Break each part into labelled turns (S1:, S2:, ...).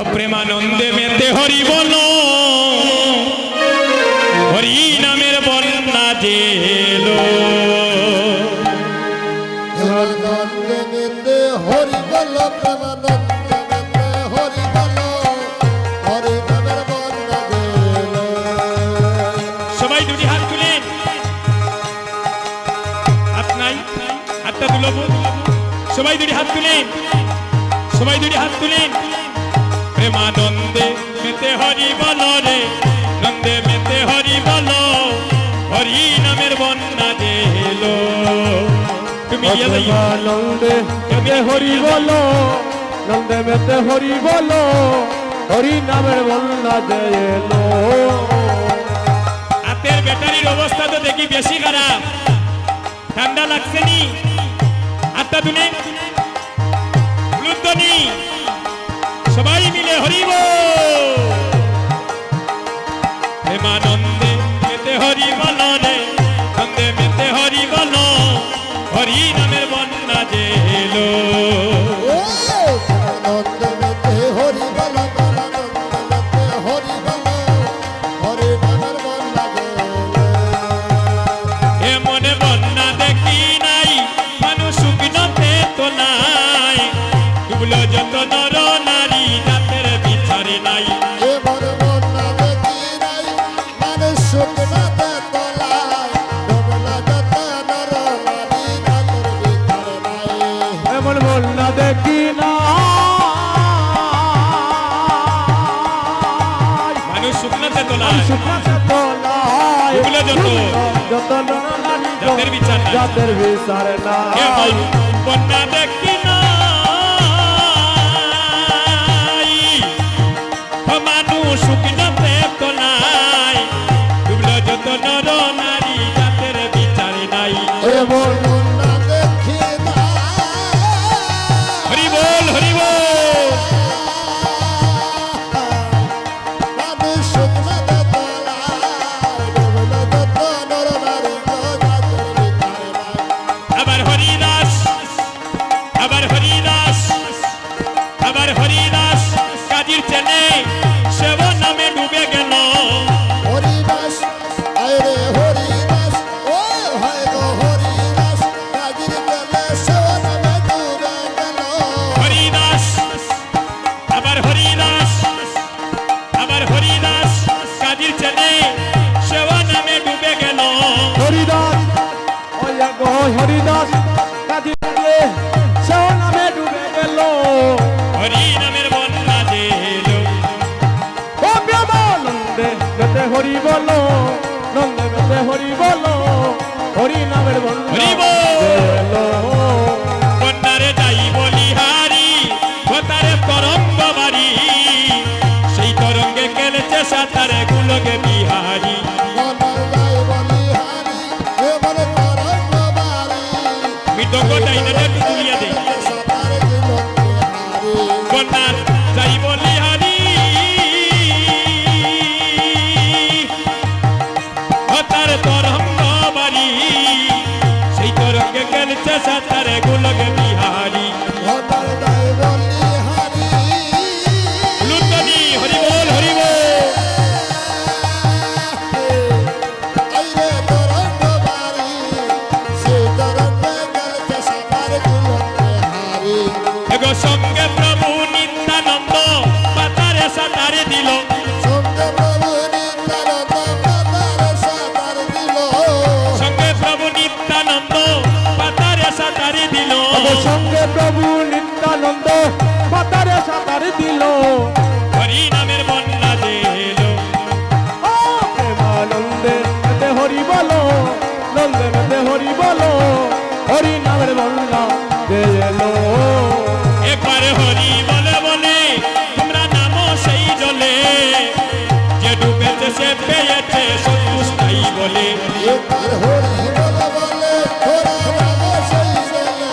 S1: প্রেমানন্দে মেতে হরি বলো, হরি নামের বন্যা জেলো।
S2: প্রেমানন্দে মেতে হরি বলো, প্রেমানন্দে মেতে হরি বলো, হরি নামের বন্যা জেলো।
S1: সবাই দুটি হাত তুলেন, হাত নাই, হাতটা তুলব। সবাই দুটি হাত তুলেন, সবাই দুটি হাত তুলেন। প্রেমানন্দে মেতে হরি বলো রে, নন্দে মেতে হরি বলো, হরি নামের বন্যা জেলো। তুমি
S3: প্রেমানন্দে মেতে হরি বলো, নন্দে মেতে হরি বলো, হরি নামের বন্যা জেলো।
S1: হাতের ব্যাটারির অবস্থা তো দেখি বেশি খারাপ, ঠান্ডা লাগছে নি? হাতটা তুলে ব্লুধ্বনি সবাই মিলে হরিব। প্রেমানন্দে মেতে হরি বলো রে, নন্দে মেতে হরি বলো, হরি নামের বন্যা জেলো।
S2: প্রেমানন্দে মেতে হরি বলো, প্রেমানন্দে মেতে হরি বলো, হরি নামের বন্যা জেলো।
S1: এ মনে বন্যা দেখি নাই, মানুষ শুকনোতে তোলায়, ডুবলো যত নর নারী, জাতের বিচারে নাই।
S2: এমন বন্যা দেখি নাই, মানুষ শুকনাতে তলায়, ডুবলা যত নর নারী, জাতের ভিতরে নাই।
S3: এমন বন্যা দেখি না,
S1: মানুষ শুকনোতে তোলায়,
S3: শুকনাতে তোলায়,
S1: ডুবলো যত,
S3: যত নরনারী,
S1: জাতের বিচার নাই।
S3: জাতের বিচার নাই।
S1: এমন বন্যা দেখি নাই, মানুষ শুকনোতে তোলায়, ডুবলো যত নর নারী, জাতের বিচারে নাই।
S2: এমন বন্যা দেখি নাই,
S1: হরি বল, হরি বল।
S2: মানুষ শুকনাতে তলায়, ডুবলা যত নর নারী, জাতের ভিতরে নাই।
S1: আবার হরিদাস, আবার হরিদাস, আবার হরিদাস কাজীর ছেলে সেব নামে ডুবে গেল।
S2: হরিদাস, আয় রে হরিদাস, ও হায় গো হরিদাস, কাজীর বেলে সেও নামে ডুবে গেল।
S1: হরিদাস, আবার হরিদাস, আবার হরিদাস কাজীর ছেলে সেব নামে ডুবে গেল।
S3: হরিদাস, ওই গো হরিদাস, কাজী রে সেও নামে ডুবে গেল।
S1: হরি নামের বন্যা জেলো।
S3: ও প্রেমানন্দে মেতে হরি বলো, নন্দে মেতে হরি বলো, হরি নামের বন্যা
S1: হরি বল।
S3: জেলো।
S1: বন্যারে যাই বলিহারি, তারে তরঙ্গ বাড়ি, সেই তরঙ্গে খেলেছে সাঁতারে গুলোকে বিহারি।
S2: মনার গায়ে বলিহারি, এবার তরঙ্গ বাড়ি,
S1: মৃদঙ্গ ডাইনাটা একটু তুলিয়া দেই।
S2: সাঁতার দিল বিহারি।
S1: বন্যার যাই বলিহারি, তার তরঙ্গ বাড়ি, সেই তরঙ্গে খেলেছে সাঁতারে গুলোকে বিহারি।
S2: মনার গায়ে বলিহারি,
S1: লুটনি হরি বল, হরি বল।
S2: আয় রে তরঙ্গ বাড়ি, সেই তরঙ্গে গেছে সাঁতার দিল বিহারি।
S1: এগো সঙ্গে প্রভু নিত্যানন্দ পাতারে সাঁতারে দিল।
S2: সঙ্গে প্রভু নিত্যানন্দ পাতারে সাঁতার দিল।
S1: সঙ্গে প্রভু নিত্যানন্দ পাতারে সাঁতারে দিল।
S3: ওগো সঙ্গে প্রভু নিত্যানন্দ পাতারে সাঁতার দিল।
S1: হরি নামের বন্যা জেলো।
S3: ও প্রেমানন্দে মেতে হরি বলো, নন্দে মেতে হরি বলো, হরি নামের বন্যা জেলো।
S1: একবারে হরি বলে বলে তোমরা নামো সেই জলে, যে ডুবেছে সে পেয়েছে সন্তুষ্টাই বলে।
S2: এবার হরি বলে বলে ওরা নাম সেই জলে,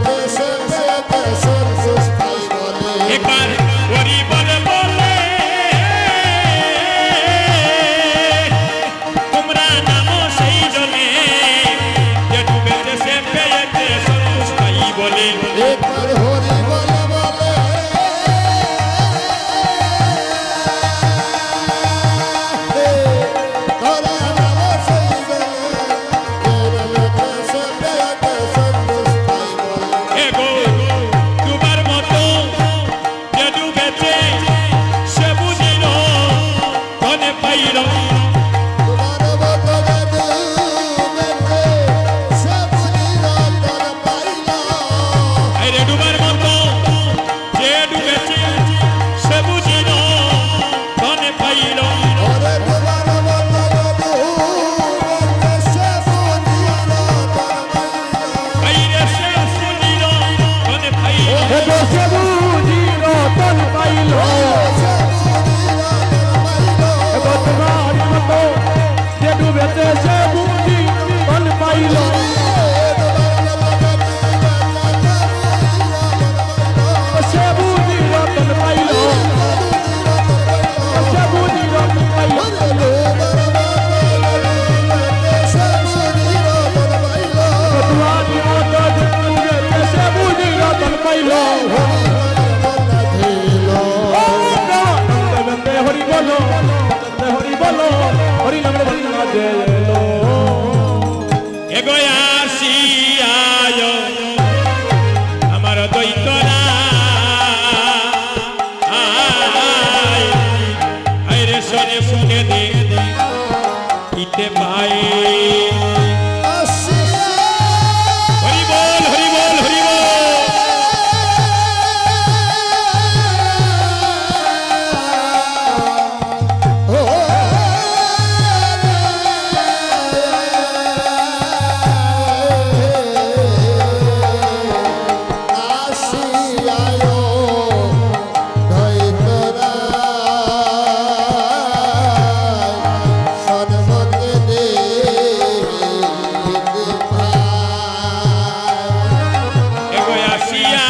S2: দেশে সেতে সন্তুষ্টাই বলে।
S1: একবার হরি বলে বলে তোমরা নামো সেই জলে, যে ডুবেছে সে পেয়েছে সন্তুষ্টাই বলে।
S2: একবার হরি বলে বলে
S1: এগোয় আসিয়ায় আমার দৈতরা আইরে সনে শুনে দে ইতে পাই হরি বল হরি বল হরি বল এগোয় আসিয়া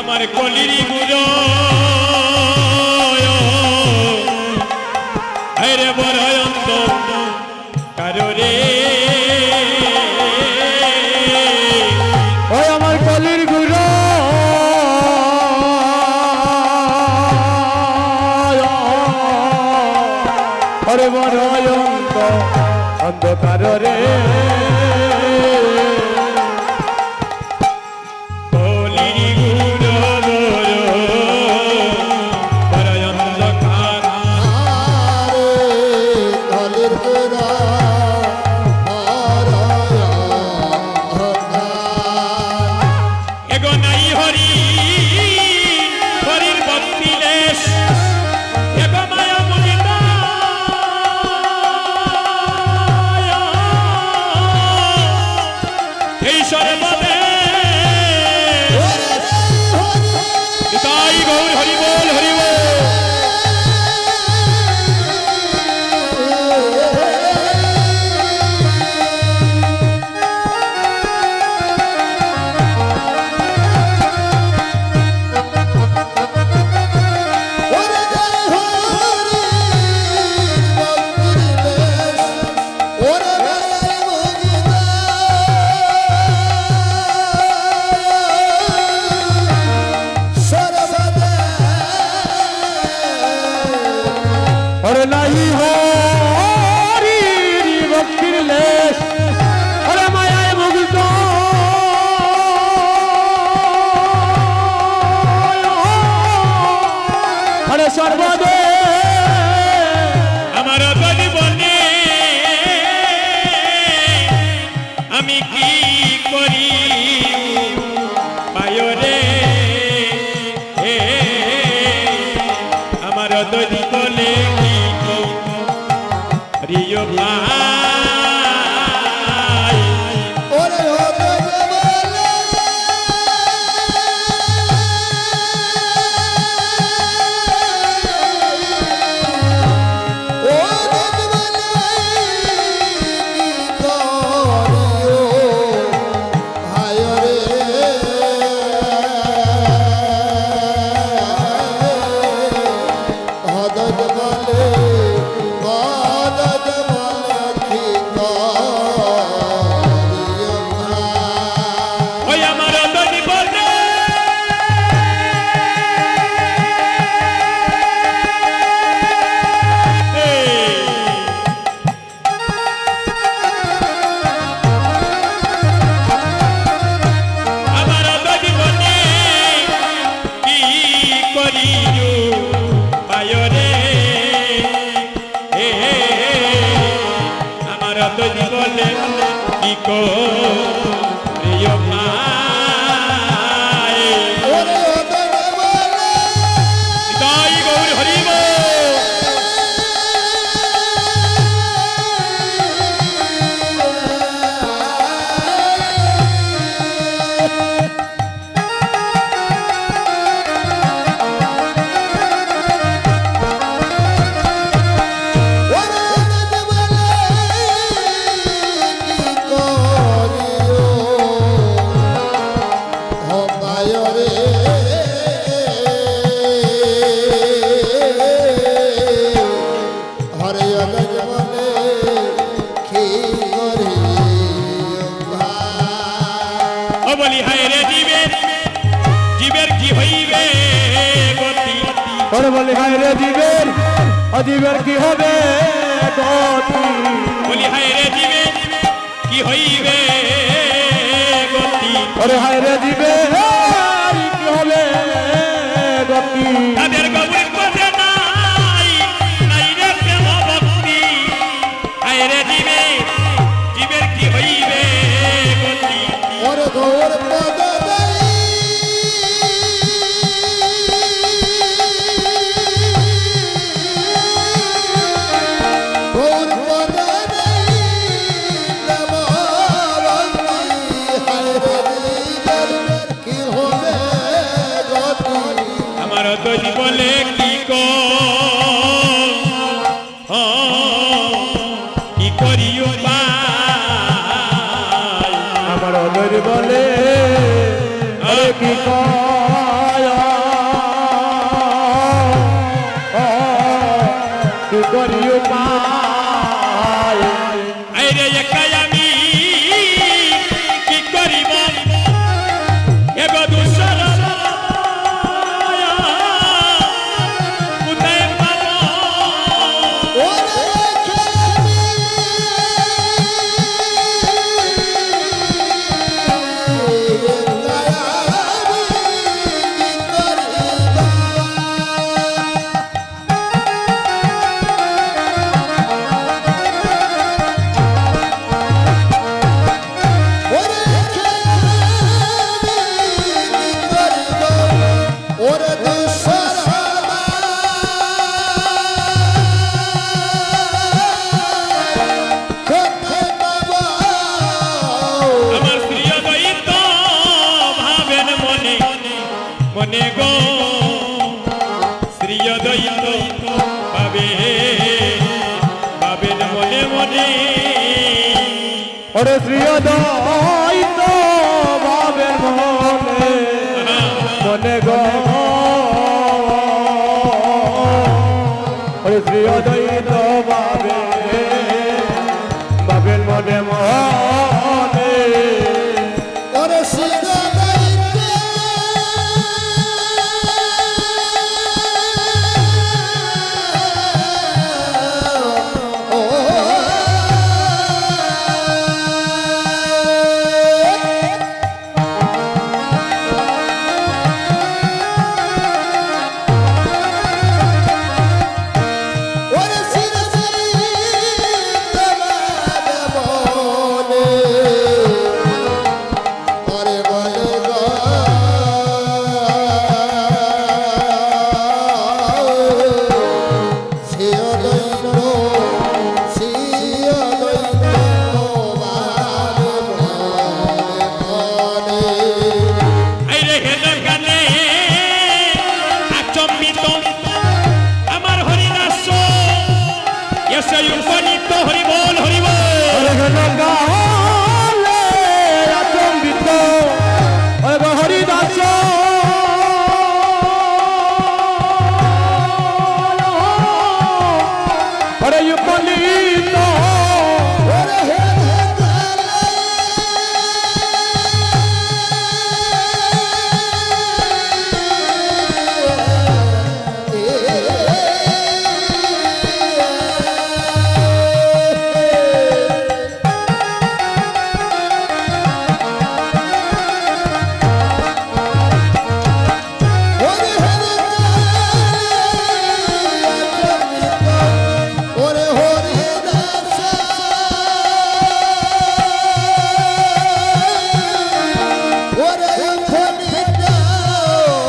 S1: আমার কলির গুরো আরে বড় অন্ত কারো রে
S3: ওই আমার কলির গুরু ওরে বড় অন্ধকার রে
S1: কলির গুরো বড় অন্ধকার এগো নাই হরি হরির ভক্তি লেশ এগো মায়া মুনিতা এই সর্বদে নিতাই গৌর হরি বল হরি বল
S3: ওরে নাই হরি ভক্তির লেশ ওরে মায়ায় মুগ্ধ ওরে সর্বদে
S1: আমার জীবনে আমি কি করি পায় রে আমার জীবনে কি রিয় ভাই ওই আমার জীবনে আমার জীবনে কি করিও পায় রে আমার জীবনে কি করিও ভাই নিতাই গৌর হরি বল
S3: ওরে বলি হায় রে জীবের অজীবের কি হবে গতি
S1: বলি হায় রে জীবে কি হইবে গতি
S3: ওরে হায় রে জীবের কি হবে গতি
S1: তাদের গৌরী পদে নাই নাই রে প্রেম ভক্তি হায় রে জীবে জীবের কি হইবে গতি
S2: ওরে গৌর পদে গৌর পদে কি হবে গতি
S1: আমার দই বলে কি কি করিও পাই
S3: আমার অদর বলে আরে কি কয় কি করিও পায়
S1: আইরে একাই আমি কি করিব এগো দুসর কোথায় পাব
S2: ওরে
S1: আমার প্রিয় দৈত ভাবেন মনে মনে গো প্রিয় দৈত ভাবে ভাবেন মনে মনে
S3: ওরে শ্রীয় দৈত ভাবের মনে মনে গো ওরে শ্রীয় দৈত ভাবে ভাবের মনে মনে
S2: ওরে শিরা দাইতে ও ওরে শিরা দাইতে মনে আরে বলে গো শিয়া দইত মনে
S1: আইরে হেন গানে আচম্বিত আমার হরিদাস এসে উপনীত হরি বল হরি বল
S3: ওরে গালে আচম্বিত ওরে হরিদাস ওরে উপনীত
S2: ওরে হে ওরে হরি দাস ওরে ফনিতা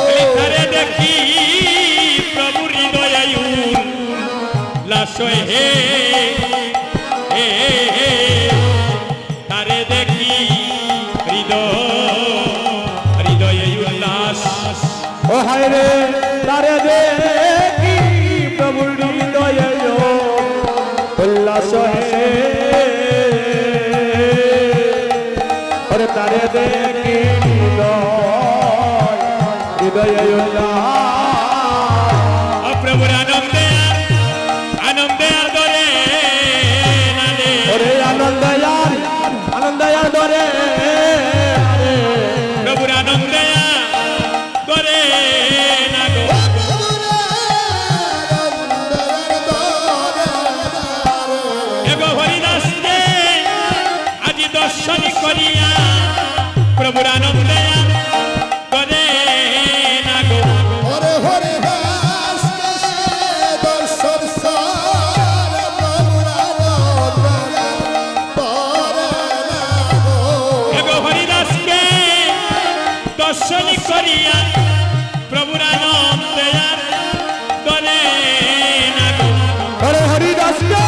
S1: লিখারে দেখি প্রভু হৃদয়ায়ু লাশয় হে হে হে তারে দেখি হৃদয় উল্লাস
S3: ও হায় রে তারে দেখি প্রভুর হৃদয়ে উল্লাস হে ওরে তারে দেখি হৃদয়ে উল্লাস
S1: প্রভুর আনন্দে আনন্দে আদরে নালে
S3: ওরে আনন্দ দরে
S1: প্রভুর আনন্দে করে না গো
S2: ওরে
S1: দর্শন করিয়া প্রভুর আনন্দে করে না গো
S2: ওরে হরি দাস দর্শন সারে প্রভুর আনন্দে করে না গো
S1: এগো হরিদাসকে দর্শন করিয়া প্রভুর আনন্দে করে না গো
S3: ওরে হরিদাস কে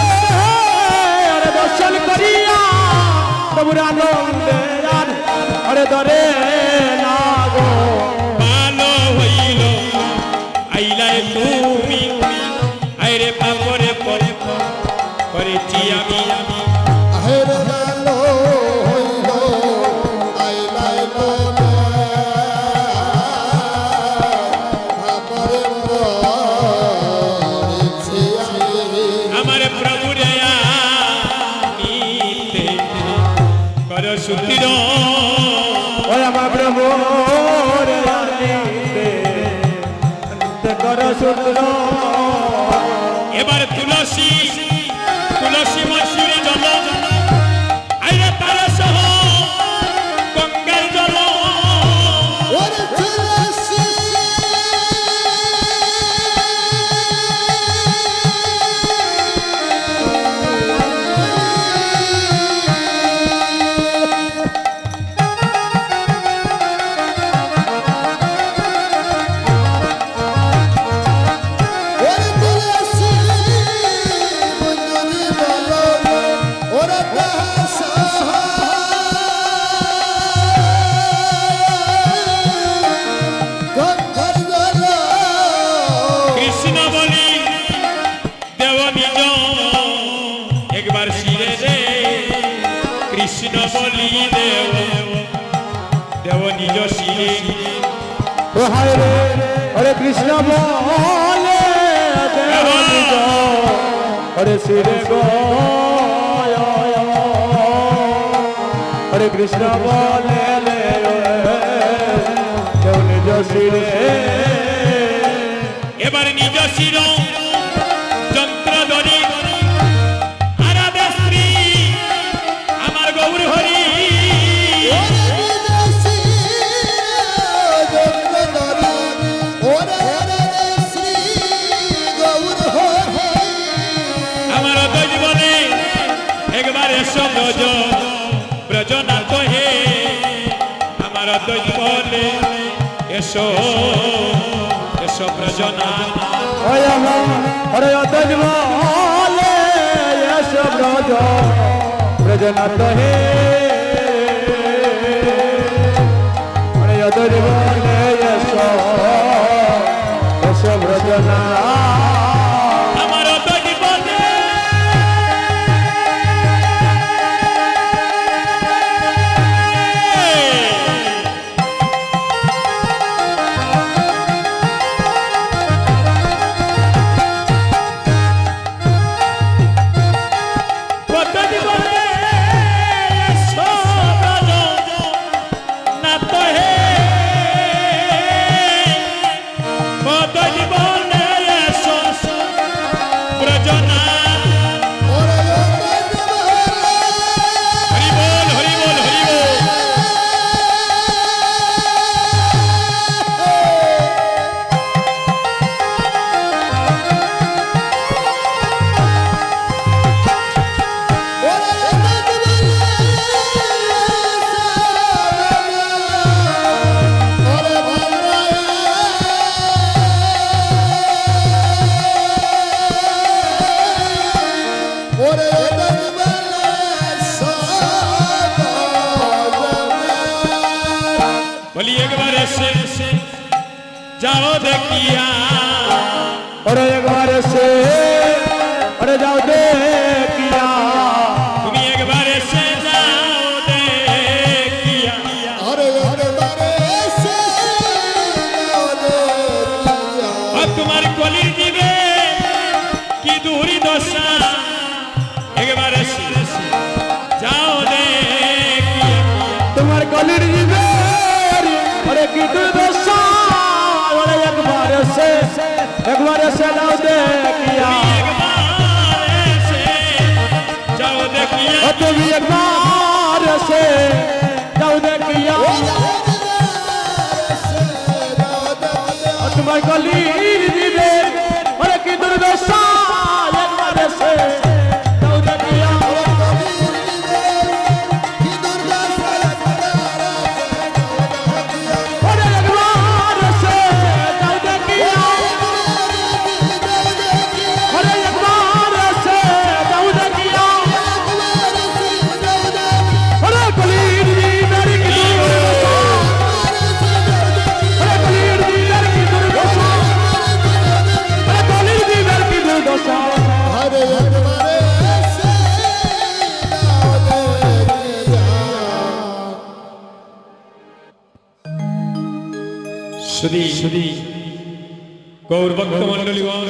S3: আরে দর্শন করিয়া প্রভুর আনন্দে আরে ধরে না গো
S1: ভালো হইল আইলাই তুমি আইরে পাপরে পরে করেছি আমি
S2: আহের ভালো হইল আইলাই বলে ভাবরে পড়েছি আমি
S1: আমার প্রভুরে নিতে কর সুতির
S3: ওই আমার প্রভু রে আনিতে কর সূত্র
S1: এবার তুলসী তুলসী মশুরি জল আইরে তার সহ গঙ্গার জল
S2: ওরে তুলসী ওরে তুলসী মঞ্জুরি বলো ওরে দাসা গঙ্গার জল
S1: কৃষ্ণ বলি দেব নিজ একবার শিরে রে কৃষ্ণ বলি দেব নিজ শিরে
S3: ও হায় রে হরে কৃষ্ণ বলে দেব নিজ হরে শিরে গো হরে কৃষ্ণ বলে দেব নিজ শিরে
S1: এবার নিজ শির যন্ত্র ধরি আরাধা স্ত্রী আমার গৌর হরি
S2: ওরে বিদেশি জন্মদারি ওরে হরে শ্রী গৌর হরে
S1: আমার দৈব বলে একবার এসো ব্রজ ব্রজনাথ হে আমার দৈব বলে এসো এসো ব্রজনাথ
S3: ওই আমার হরে অতজ বলে এসো ব্রজ ব্রজনাথ হে হরে অতজ বলে এসো এসো ব্রজনাথ
S1: আমার দৈব বলে দৈব বলে এসো ব্রজনাথ হে দৈব বলে এসো ব্রজনাথ
S2: ওরে জন্মদারি
S1: হরি বল হরি বল হরি বল
S2: ওরে জন্মদারি ওরে ভান্ডারে ওরে জন্মদারি
S1: বলি একবার এসে যাও দেখিয়া
S3: ওরে একবার সে ওরে যাও দেখিয়া
S1: তুমি একবার এসে যাও দেখিয়া
S2: আরে একবারে এসে
S1: আর তোমার কলির দিবে কি দূরি দশা একবার এসে যাও দেখিয়া
S3: তোমার কলির জীবে ওরে কি দুর্দশা ওরে একবার সে নাও দেখিয়া
S1: একবার এসে যাও দেখিয়া
S3: ও তুমি একবার সে যাও দেখিয়া তোমার গলির দিবে ওরে কি দুর্দশা একবার সে যাও দেখিয়া ওরে একবার সে যাও দেখিয়া ওরে একবার সে যাও দেখিয়া ওরে গলির দিবে কি দুর্দশা ওরে গলির দিবে কি দুর্দশা ওরে গলির দিবে কি দুর্দশা
S2: হরে একবারে এসে দাও দেখিয়া।
S1: শুধু গৌর ভক্ত মন্ডলীগণ